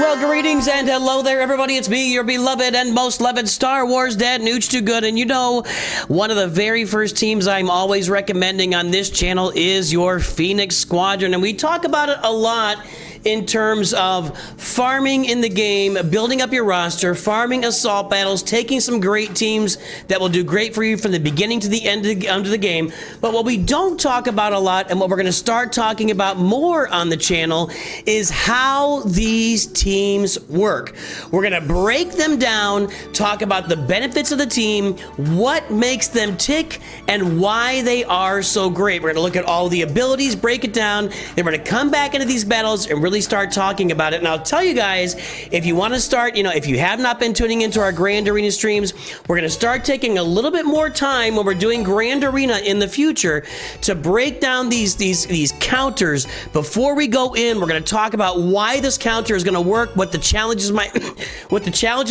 Well, greetings and hello there, everybody. It's me, your beloved and most loved Star Wars dad, Nooch Too Good. And you know, one of the very first teams I'm always recommending on this channel is your Phoenix Squadron. And we talk about it a lot in terms of farming in the game, building up your roster, farming assault battles, taking some great teams that will do great for you from the beginning to the end of the game. But what we don't talk about a lot, and what we're going to start talking about more on the channel, is how these teams work. We're going to break them down, talk about the benefits of the team, what makes them tick, and why they are so great. We're going to look at all the abilities, break it down, then we're going to come back into these battles and really start talking about it. And I'll tell you guys, if you want to start, if you have not been tuning into our Grand Arena streams, we're going to start taking a little bit more time when we're doing Grand Arena in the future to break down these counters. Before we go in, we're going to talk about why this counter is going to work, what the challenges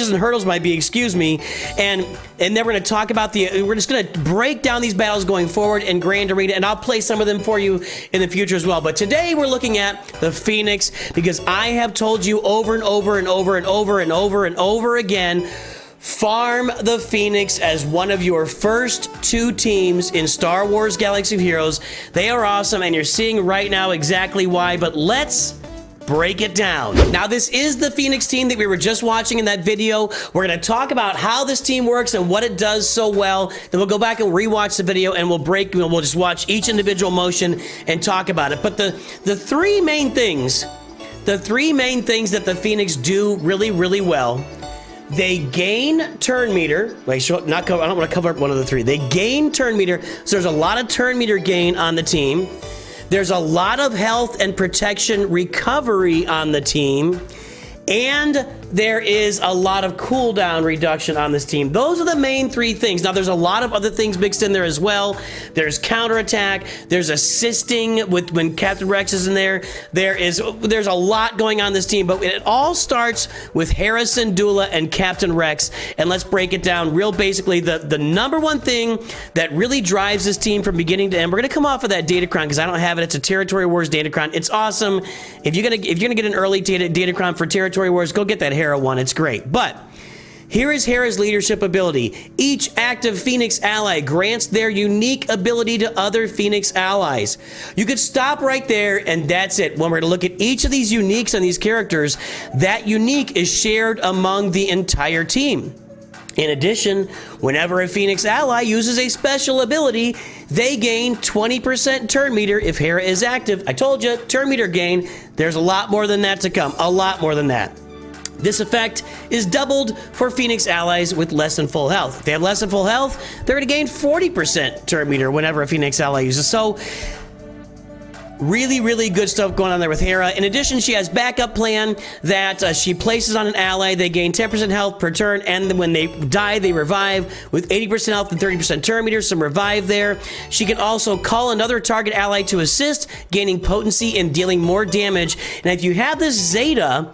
and hurdles might be, excuse me, and then we're going to talk about we're just going to break down these battles going forward in Grand Arena, and I'll play some of them for you in the future as well. But today we're looking at the Phoenix, because I have told you over and over and over and over and over and over again, farm the Phoenix as one of your first two teams in Star Wars Galaxy of Heroes. They are awesome, and you're seeing right now exactly why, but let's break it down. Now, this is the Phoenix team that we were just watching in that video. We're going to talk about how this team works and what it does so well. Then we'll go back and rewatch the video, and we'll just watch each individual motion and talk about it. But the three main things that the Phoenix do really, really well: they gain turn meter. Wait, I don't want to cover up one of the three. They gain turn meter, so there's a lot of turn meter gain on the team. There's a lot of health and protection recovery on the team. And there is a lot of cooldown reduction on this team. Those are the main three things. Now, there's a lot of other things mixed in there as well. There's counterattack. There's assisting with when Captain Rex is in there. There's a lot going on this team, but it all starts with Hera Syndulla and Captain Rex. And let's break it down real basically. The number one thing that really drives this team from beginning to end. We're gonna come off of that Datacron because I don't have it. It's a Territory Wars Datacron. It's awesome. If you're gonna get an early Datacron for Territory Wars, go get that Hera one. It's great. But here is Hera's leadership ability. Each active Phoenix ally grants their unique ability to other Phoenix allies. You could stop right there, and that's it. When we're going to look at each of these uniques on these characters, that unique is shared among the entire team. In addition, whenever a Phoenix ally uses a special ability, they gain 20% turn meter if Hera is active. I told you, turn meter gain. There's a lot more than that to come. A lot more than that. This effect is doubled for Phoenix allies with less than full health. If they have less than full health, they're going to gain 40% turn meter whenever a Phoenix ally uses. So, really, really good stuff going on there with Hera. In addition, she has backup plan that she places on an ally. They gain 10% health per turn, and when they die, they revive with 80% health and 30% turn meter, some revive there. She can also call another target ally to assist, gaining potency and dealing more damage. And if you have this Zeta,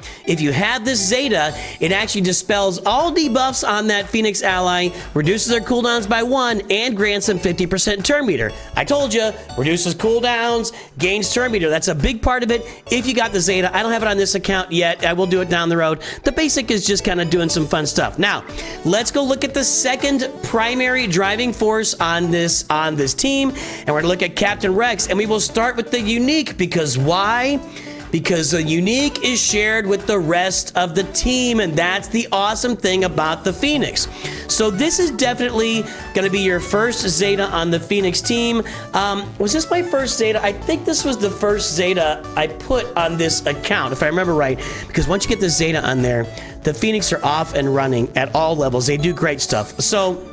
it actually dispels all debuffs on that Phoenix ally, reduces their cooldowns by 1, and grants them 50% turn meter. I told you, reduces cooldowns, gains turn meter. That's a big part of it. If you got the Zeta, I don't have it on this account yet. I will do it down the road. The basic is just kind of doing some fun stuff. Now, let's go look at the second primary driving force on this team, and we're going to look at Captain Rex, and we will start with the unique, because why? Because the unique is shared with the rest of the team, and that's the awesome thing about the Phoenix. So this is definitely going to be your first Zeta on the Phoenix team. Was this my first Zeta? I think this was the first Zeta I put on this account, if I remember right, because once you get the Zeta on there, the Phoenix are off and running at all levels. They do great stuff. So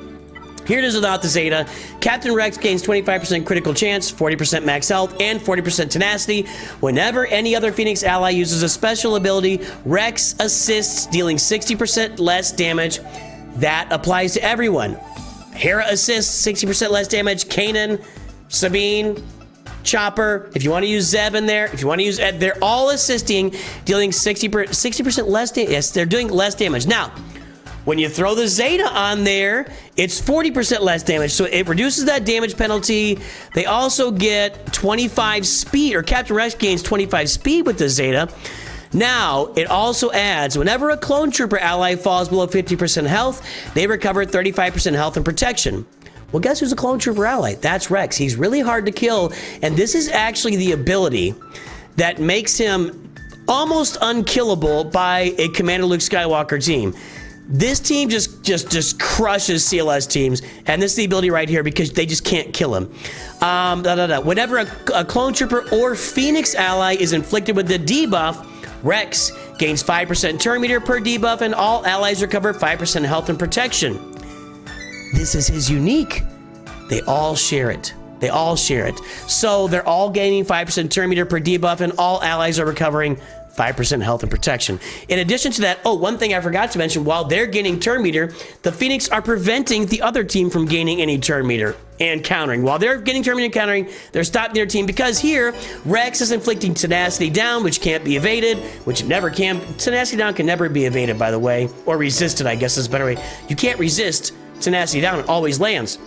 here it is without the Zeta. Captain Rex gains 25% critical chance, 40% max health, and 40% tenacity. Whenever any other Phoenix ally uses a special ability, Rex assists, dealing 60% less damage. That applies to everyone. Hera assists, 60% less damage. Kanan, Sabine, Chopper, if you want to use Zeb in there, if you want to use Ed, they're all assisting, dealing 60% less damage. Yes, they're doing less damage. Now, when you throw the Zeta on there, it's 40% less damage, so it reduces that damage penalty. They also get 25 speed, or Captain Rex gains 25 speed with the Zeta. Now, it also adds, whenever a clone trooper ally falls below 50% health, they recover 35% health and protection. Well, guess who's a clone trooper ally? That's Rex. He's really hard to kill, and this is actually the ability that makes him almost unkillable by a Commander Luke Skywalker team. This team just crushes CLS teams, and this is the ability right here because they just can't kill him. Whenever a clone trooper or Phoenix ally is inflicted with the debuff, Rex gains 5% turn meter per debuff, and all allies recover 5% health and protection. This is his unique. They all share it. They all share it. So they're all gaining 5% turn meter per debuff, and all allies are recovering 5% health and protection. In addition to that, oh, one thing I forgot to mention, while they're gaining turn meter, the Phoenix are preventing the other team from gaining any turn meter and countering. While they're getting turn meter and countering, they're stopping their team because here, Rex is inflicting tenacity down, which can't be evaded, which never can. Tenacity down can never be evaded, by the way, or resisted, I guess is a better way. You can't resist tenacity down, it always lands.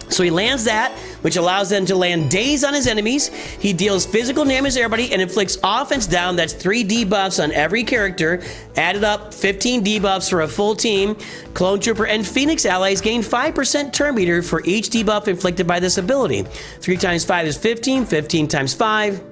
So he lands that, which allows them to land daze on his enemies. He deals physical damage to everybody and inflicts offense down. That's 3 debuffs on every character. Added up, 15 debuffs for a full team. Clone Trooper and Phoenix allies gain 5% turn meter for each debuff inflicted by this ability. 3 times 5 is 15. 15 times 5,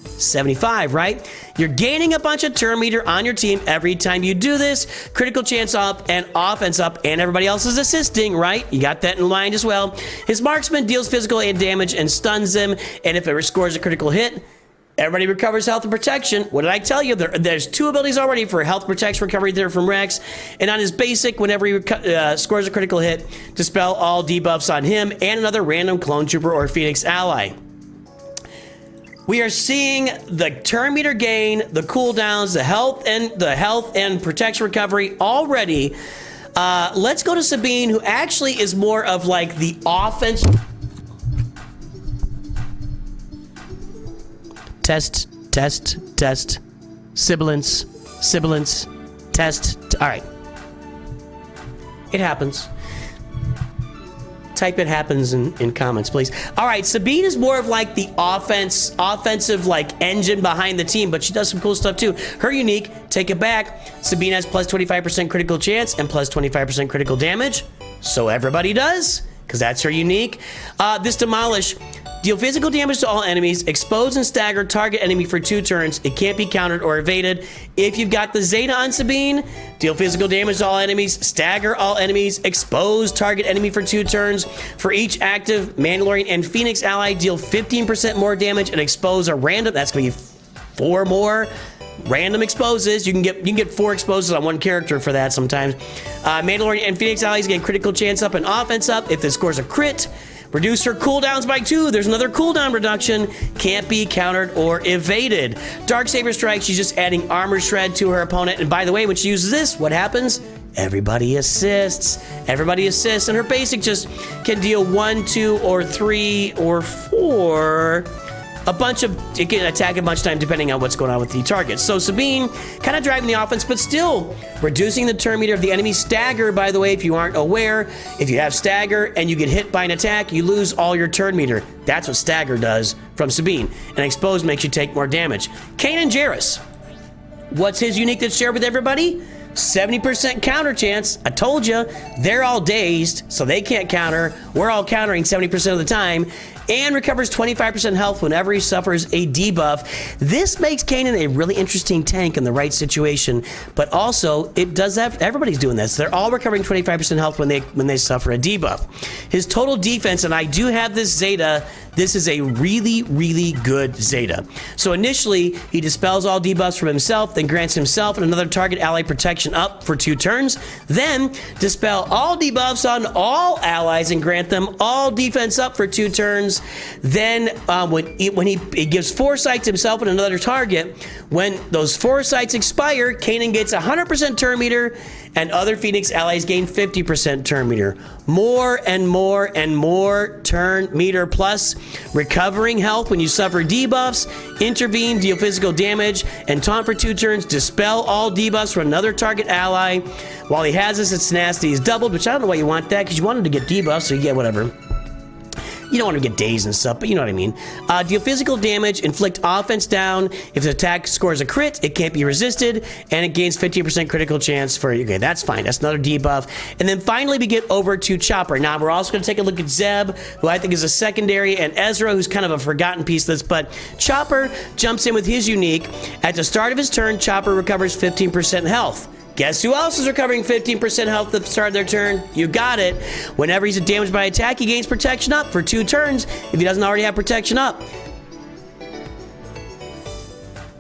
75, right? You're gaining a bunch of turn meter on your team every time you do this. Critical chance up and offense up, and everybody else is assisting, right? You got that in mind as well. His marksman deals physical and damage and stuns them, and if it scores a critical hit, everybody recovers health and protection. What did I tell you? There's 2 abilities already for health protection recovery there from Rex, and on his basic, whenever he scores a critical hit, dispel all debuffs on him and another random clone trooper or Phoenix ally. We are seeing the turn meter gain, the cooldowns, the health and protection recovery already. Let's go to Sabine, who actually is more of like the offense. Test. Sibilance, test. All right. It happens. Type it happens in comments, please. All right, Sabine is more of like the offensive like engine behind the team, but she does some cool stuff too. Her unique, take it back. Sabine has plus 25% critical chance and plus 25% critical damage. So everybody does, because that's her unique. This Demolish, deal physical damage to all enemies, expose and stagger target enemy for 2 turns. It can't be countered or evaded. If you've got the Zeta on Sabine, deal physical damage to all enemies, stagger all enemies, expose target enemy for 2 turns. For each active Mandalorian and Phoenix ally, deal 15% more damage and expose a random. That's going to be 4 more random exposes. You can get 4 exposes on 1 character for that sometimes. Mandalorian and Phoenix allies get critical chance up and offense up. If this scores a crit, reduce her cooldowns by 2. There's another cooldown reduction. Can't be countered or evaded. Darksaber Strike, she's just adding armor shred to her opponent. And by the way, when she uses this, what happens? Everybody assists. Everybody assists. And her basic just can deal 1, 2, or 3, or 4. It can attack a bunch of time depending on what's going on with the target. So Sabine, kind of driving the offense, but still reducing the turn meter of the enemy. Stagger, by the way, if you aren't aware, if you have stagger and you get hit by an attack, you lose all your turn meter. That's what stagger does from Sabine. And expose makes you take more damage. Kanan Jarrus, what's his unique that's shared with everybody? 70% counter chance. I told you, they're all dazed, so they can't counter. We're all countering 70% of the time. And recovers 25% health whenever he suffers a debuff. This makes Kanan a really interesting tank in the right situation, but also it does have, everybody's doing this. They're all recovering 25% health when they suffer a debuff. His total defense, and I do have this Zeta, this is a really, really good Zeta. So initially, he dispels all debuffs from himself, then grants himself and another target ally protection up for 2 turns. Then dispel all debuffs on all allies and grant them all defense up for 2 turns. Then when he gives foresight to himself and another target, when those foresights expire, Kanan gets 100% turn meter and other Phoenix allies gain 50% turn meter. More and more and more turn meter, plus recovering health when you suffer debuffs, intervene, deal physical damage, and taunt for 2 turns, dispel all debuffs from another target ally. While he has this, its tenacity is doubled, which I don't know why you want that, because you want him to get debuffs, so you get whatever. You don't want to get dazed and stuff, but you know what I mean. Deal physical damage, inflict offense down. If the attack scores a crit, it can't be resisted, and it gains 15% critical chance for, okay, that's fine. That's another debuff. And then finally, we get over to Chopper. Now, we're also going to take a look at Zeb, who I think is a secondary, and Ezra, who's kind of a forgotten piece of this, but Chopper jumps in with his unique. At the start of his turn, Chopper recovers 15% health. Guess who else is recovering 15% health at the start of their turn? You got it. Whenever he's damaged by attack, he gains protection up for 2 turns if he doesn't already have protection up.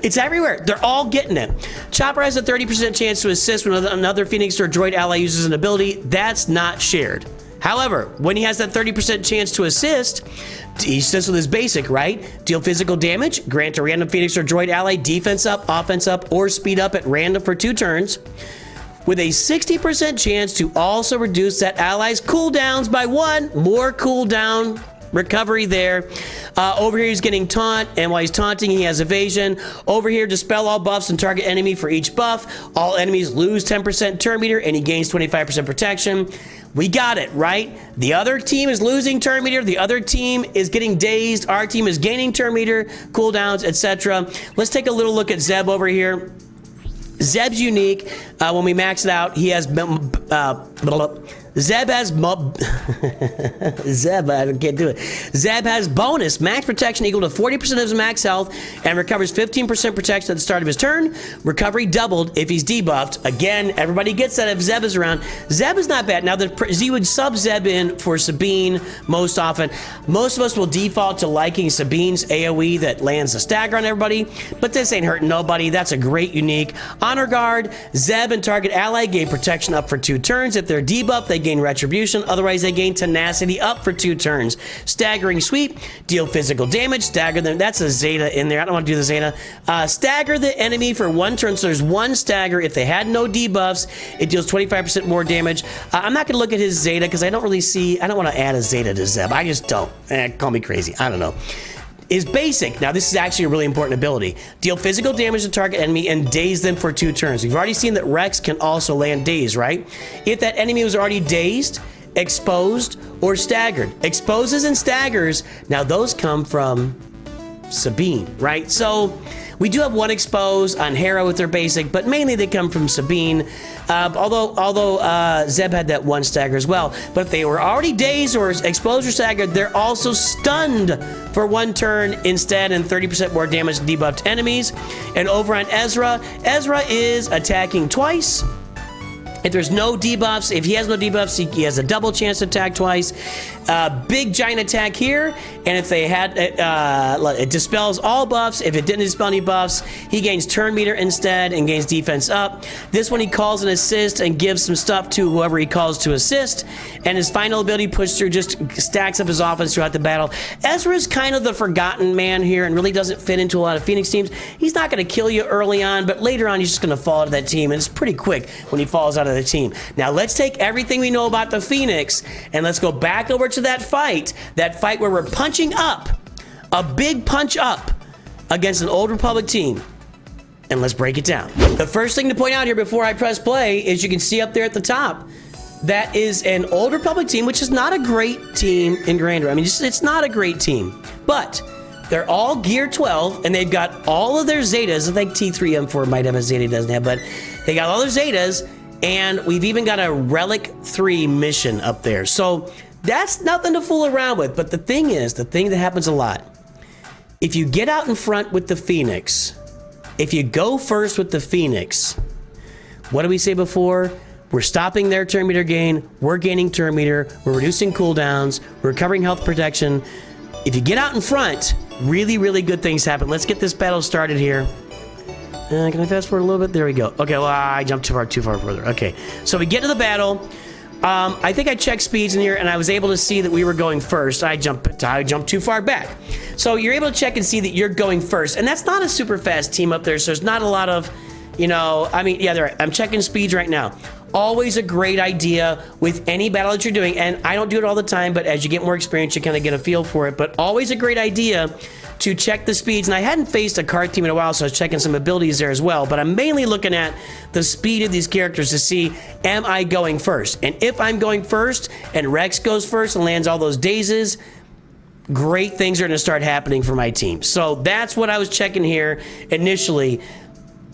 It's everywhere. They're all getting it. Chopper has a 30% chance to assist when another Phoenix or droid ally uses an ability. That's not shared. However, when he has that 30% chance to assist, he assists with his basic, right? Deal physical damage, grant a random Phoenix or droid ally defense up, offense up, or speed up at random for 2 turns, with a 60% chance to also reduce that ally's cooldowns by 1. More cooldown recovery there. Over here, he's getting taunt, and while he's taunting, he has evasion. Over here, dispel all buffs and target enemy for each buff. All enemies lose 10% turn meter, and he gains 25% protection. We got it, right? The other team is losing turn meter. The other team is getting dazed. Our team is gaining turn meter, cooldowns, etc. Let's take a little look at Zeb over here. Zeb's unique. When we max it out, he has... Zeb has Zeb, I can't do it. Zeb has bonus max protection equal to 40% of his max health and recovers 15% protection at the start of his turn. Recovery doubled if he's debuffed. Again, everybody gets that if Zeb is around. Zeb is not bad. Now, you would sub Zeb in for Sabine most often. Most of us will default to liking Sabine's AoE that lands a stagger on everybody, but this ain't hurting nobody. That's a great unique. Honor Guard, Zeb and target ally gain protection up for 2 turns. If they're debuffed, they gain retribution. Otherwise, they gain tenacity up for 2 turns. Staggering sweep, deal physical damage, stagger them. That's a Zeta in there. I don't want to do the Zeta. Stagger the enemy for 1 turn. So there's 1 stagger. If they had no debuffs, it deals 25% more damage. I'm not going to look at his Zeta because I don't really see, I don't want to add a Zeta to Zeb. I just don't. Call me crazy. I don't know. Is basic. Now, this is actually a really important ability. Deal physical damage to target enemy and daze them for 2 turns. We've already seen that Rex can also land daze, right? If that enemy was already dazed, exposed, or staggered. Exposes and staggers, now those come from Sabine, right? So we do have 1 expose on Hera with their basic, but mainly they come from Sabine. Although Zeb had that 1 stagger as well. But if they were already dazed or exposed or staggered, they're also stunned for 1 turn instead, and 30% more damage to debuffed enemies. And over on Ezra, Ezra is attacking twice. If there's no debuffs, if he has no debuffs, he has a double chance to attack twice. Big giant attack here, and if they had, it dispels all buffs. If it didn't dispel any buffs, he gains turn meter instead and gains defense up. This one he calls an assist and gives some stuff to whoever he calls to assist. And his final ability push through just stacks up his offense throughout the battle. Ezra's kind of the forgotten man here and really doesn't fit into a lot of Phoenix teams. He's not going to kill you early on, but later on he's just going to fall out of that team, and it's pretty quick when he falls out of the team. Now let's take everything we know about the Phoenix and let's go back over to that fight where we're punching up, a big punch up against an Old Republic team. And let's break it down. The first thing to point out here before I press play is you can see up there at the top, that is an Old Republic team, which is not a great team in Grandeur. I mean, it's not a great team, but they're all Gear 12, and they've got all of their Zetas. I think T3M4 might have a Zeta, doesn't have, but they got all their Zetas, and we've even got a Relic 3 mission up there. So that's nothing to fool around with. But the thing that happens a lot, if you get out in front with the Phoenix, if you go first with the Phoenix, what did we say before? We're stopping their turn meter gain, we're gaining turn meter, we're reducing cooldowns, we're recovering health protection. If you get out in front, really, really good things happen. Let's get this battle started here. Can I fast forward a little bit? There we go. Okay, well, I jumped too far further. Okay, so we get to the battle. I think I checked speeds in here, and I was able to see that we were going first. I jumped too far back. So you're able to check and see that you're going first, and that's not a super fast team up there, so there's not a lot of, you know, I mean, yeah, I'm checking speeds right now. Always a great idea with any battle that you're doing, and I don't do it all the time, but as you get more experience, you kind of get a feel for it, but always a great idea to check the speeds. And I hadn't faced a card team in a while, so I was checking some abilities there as well, but I'm mainly looking at the speed of these characters to see, am I going first? And if I'm going first, and Rex goes first and lands all those dazes, great things are going to start happening for my team. So that's what I was checking here initially.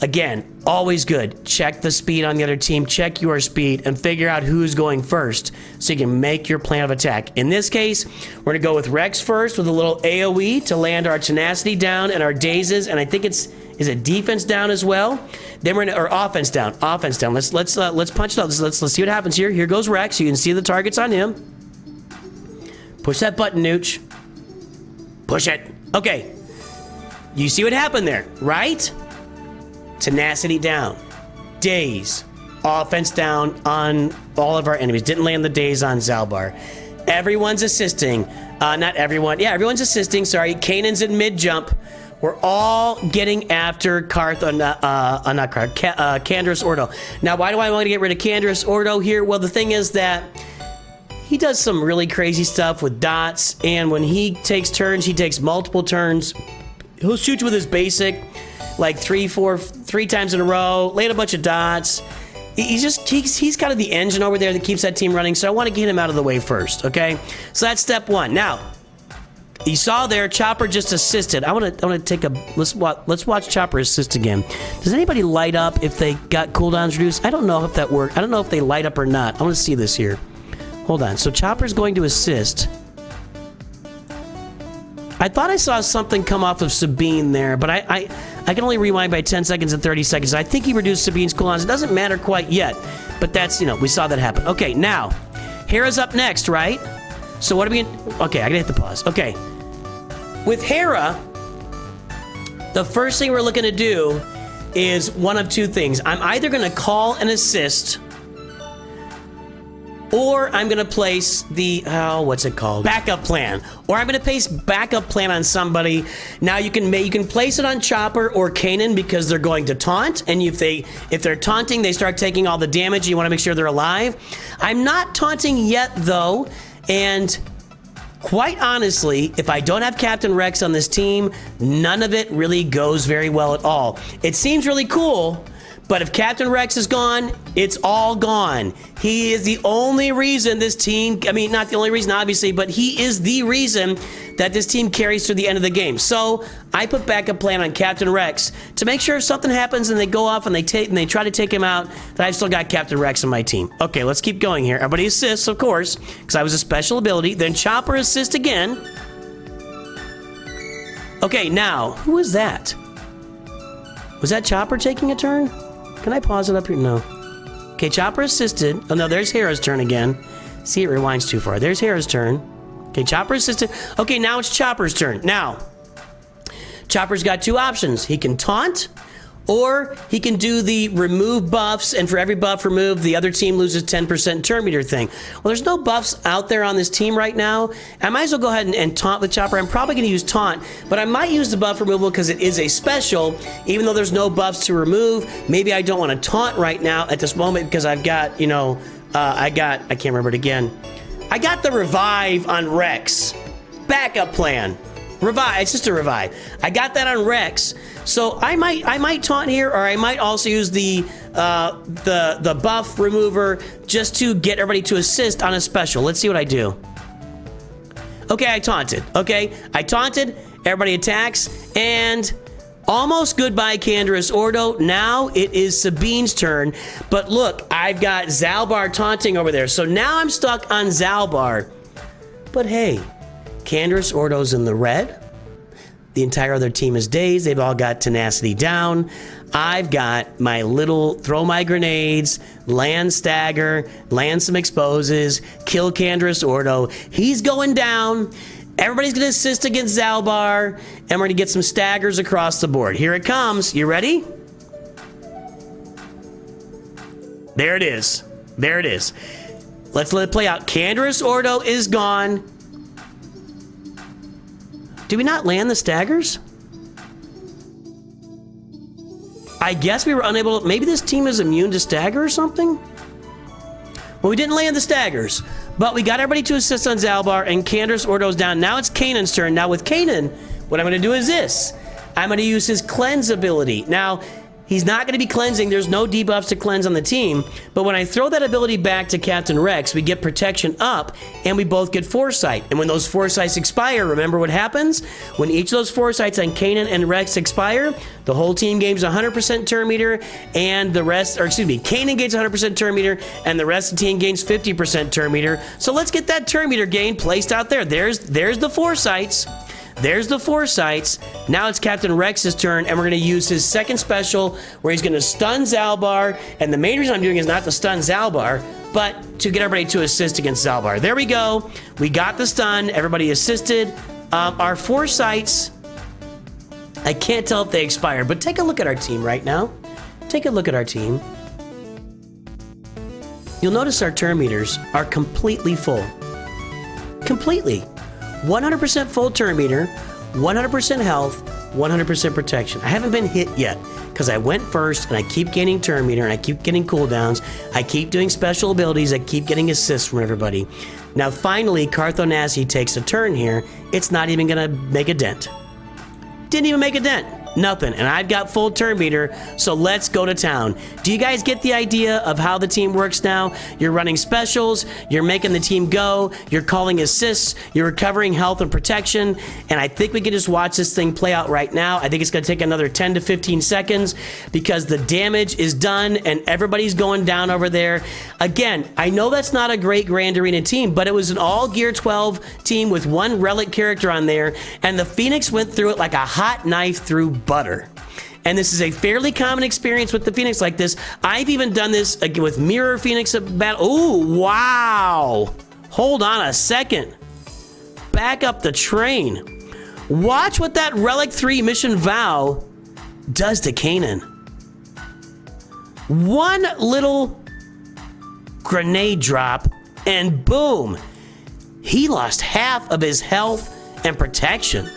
Again, always good. Check the speed on the other team, check your speed, and figure out who's going first so you can make your plan of attack. In this case, we're going to go with Rex first with a little AoE to land our tenacity down and our dazes, and I think is it defense down as well? Then we're going to, or offense down. Offense down. Let's punch it out. Let's see what happens here. Here goes Rex. You can see the targets on him. Push that button, Nooch. Push it. Okay. You see what happened there, right? Tenacity down. Daze. Offense down on all of our enemies. Didn't land the daze on Zalbar. Everyone's assisting. Not everyone. Yeah, everyone's assisting. Sorry. Kanan's in mid-jump. We're all getting after Candorous Ordo. Now, why do I want to get rid of Candorous Ordo here? Well, the thing is that he does some really crazy stuff with dots, and when he takes turns, he takes multiple turns. He'll shoot you with his basic, like three times in a row, land a bunch of dots. He's kind of the engine over there that keeps that team running, so I want to get him out of the way first, okay? So that's step one. Now, you saw there, Chopper just assisted. I want to take a let's watch Chopper assist again. Does anybody light up if they got cooldowns reduced? I don't know if that worked. I don't know if they light up or not. I want to see this here. Hold on. So Chopper's going to assist. I thought I saw something come off of Sabine there, but I can only rewind by 10 seconds and 30 seconds. I think he reduced Sabine's cooldowns. It doesn't matter quite yet, but that's, we saw that happen. Okay, now, Hera's up next, right? So what are we going to... Okay, I gotta hit the pause. Okay. With Hera, the first thing we're looking to do is one of two things. I'm either going to call an assist, or I'm going to place the, what's it called? Backup plan. Or I'm going to place backup plan on somebody. Now you can place it on Chopper or Kanan because they're going to taunt, and if they're taunting, they start taking all the damage. You want to make sure they're alive. I'm not taunting yet though, and quite honestly, if I don't have Captain Rex on this team, none of it really goes very well at all. It seems really cool, but if Captain Rex is gone, it's all gone. He is the only reason this team, I mean, not the only reason, obviously, but he is the reason that this team carries through the end of the game. So I put backup plan on Captain Rex to make sure if something happens and they go off and they try to take him out, that I've still got Captain Rex on my team. Okay, let's keep going here. Everybody assists, of course, because I was a special ability. Then Chopper assists again. Okay, now, who was that? Was that Chopper taking a turn? Can I pause it up here? No. Okay, Chopper assisted. Oh, no, there's Hera's turn again. See, it rewinds too far. There's Hera's turn. Okay, Chopper assisted. Okay, now it's Chopper's turn. Now, Chopper's got two options. He can taunt, or he can do the remove buffs, and for every buff removed, the other team loses 10% turn meter thing. Well, there's no buffs out there on this team right now. I might as well go ahead and taunt with Chopper. I'm probably going to use taunt, but I might use the buff removal because it is a special, even though there's no buffs to remove. Maybe I don't want to taunt right now at this moment because I've got, I can't remember it again. I got the revive on Rex. Backup plan. Revive. It's just a revive. I got that on Rex. So I might taunt here, or I might also use the buff remover just to get everybody to assist on a special. Let's see what I do. Okay, I taunted. Okay, I taunted. Everybody attacks, and almost goodbye, Candorous Ordo. Now it is Sabine's turn. But look, I've got Zalbar taunting over there. So now I'm stuck on Zalbar. But hey, Candorous Ordo's in the red. The entire other team is dazed. They've all got tenacity down. I've got my little throw my grenades, land stagger, land some exposes, kill Candorous Ordo. He's going down. Everybody's going to assist against Zalbar, and we're going to get some staggers across the board. Here it comes. You ready? There it is. There it is. Let's let it play out. Candorous Ordo is gone. Did we not land the staggers? I guess we were unable to... Maybe this team is immune to stagger or something? Well, we didn't land the staggers, but we got everybody to assist on Zalbar, and Candorous Ordo's down. Now it's Kanan's turn. Now with Kanan, what I'm going to do is this. I'm going to use his cleanse ability. Now, He's not going to be cleansing. There's no debuffs to cleanse on the team. But when I throw that ability back to Captain Rex, we get protection up, and we both get foresight. And when those foresights expire, remember what happens? When each of those foresights on Kanan and Rex expire, the whole team gains 100% turn meter, and the rest, or excuse me, Kanan gains 100% turn meter, and the rest of the team gains 50% turn meter. So let's get that turn meter gain placed out there. There's the foresights. There's the foresights. Now it's Captain Rex's turn, and we're going to use his second special where he's going to stun Zalbar. And the main reason I'm doing is not to stun Zalbar, but to get everybody to assist against Zalbar. There we go. We got the stun. Everybody assisted. Our foresights, I can't tell if they expired, but take a look at our team right now. Take a look at our team. You'll notice our turn meters are completely full. Completely. 100% full turn meter, 100% health, 100% protection. I haven't been hit yet because I went first and I keep gaining turn meter and I keep getting cooldowns. I keep doing special abilities. I keep getting assists from everybody. Now finally, Carthonasi takes a turn here. It's not even going to make a dent. Didn't even make a dent. Nothing. And I've got full turn meter, so let's go to town. Do you guys get the idea of how the team works now? You're running specials, you're making the team go, you're calling assists, you're recovering health and protection, and I think we can just watch this thing play out right now. I think it's going to take another 10 to 15 seconds because the damage is done and everybody's going down over there. Again, I know that's not a great Grand Arena team, but it was an all Gear 12 team with one relic character on there, and the Phoenix went through it like a hot knife through butter. And this is a fairly common experience with the Phoenix like this. I've even done this with Mirror Phoenix battle. Oh, wow. Hold on a second. Back up the train. Watch what that Relic 3 Mission Vow does to Kanan. One little grenade drop and boom. He lost half of his health and protection.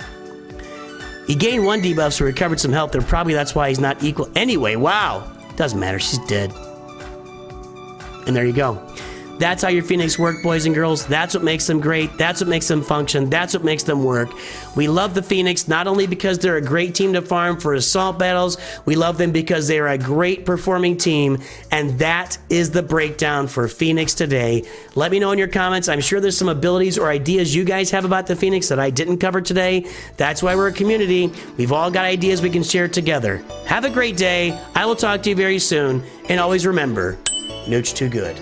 He gained one debuff, so he recovered some health there. Probably that's why he's not equal. Anyway, wow. Doesn't matter. She's dead. And there you go. That's how your Phoenix work, boys and girls. That's what makes them great. That's what makes them function. That's what makes them work. We love the Phoenix, not only because they're a great team to farm for assault battles, we love them because they're a great performing team, and that is the breakdown for Phoenix today. Let me know in your comments. I'm sure there's some abilities or ideas you guys have about the Phoenix that I didn't cover today. That's why we're a community. We've all got ideas we can share together. Have a great day. I will talk to you very soon, and always remember, Nooch too good.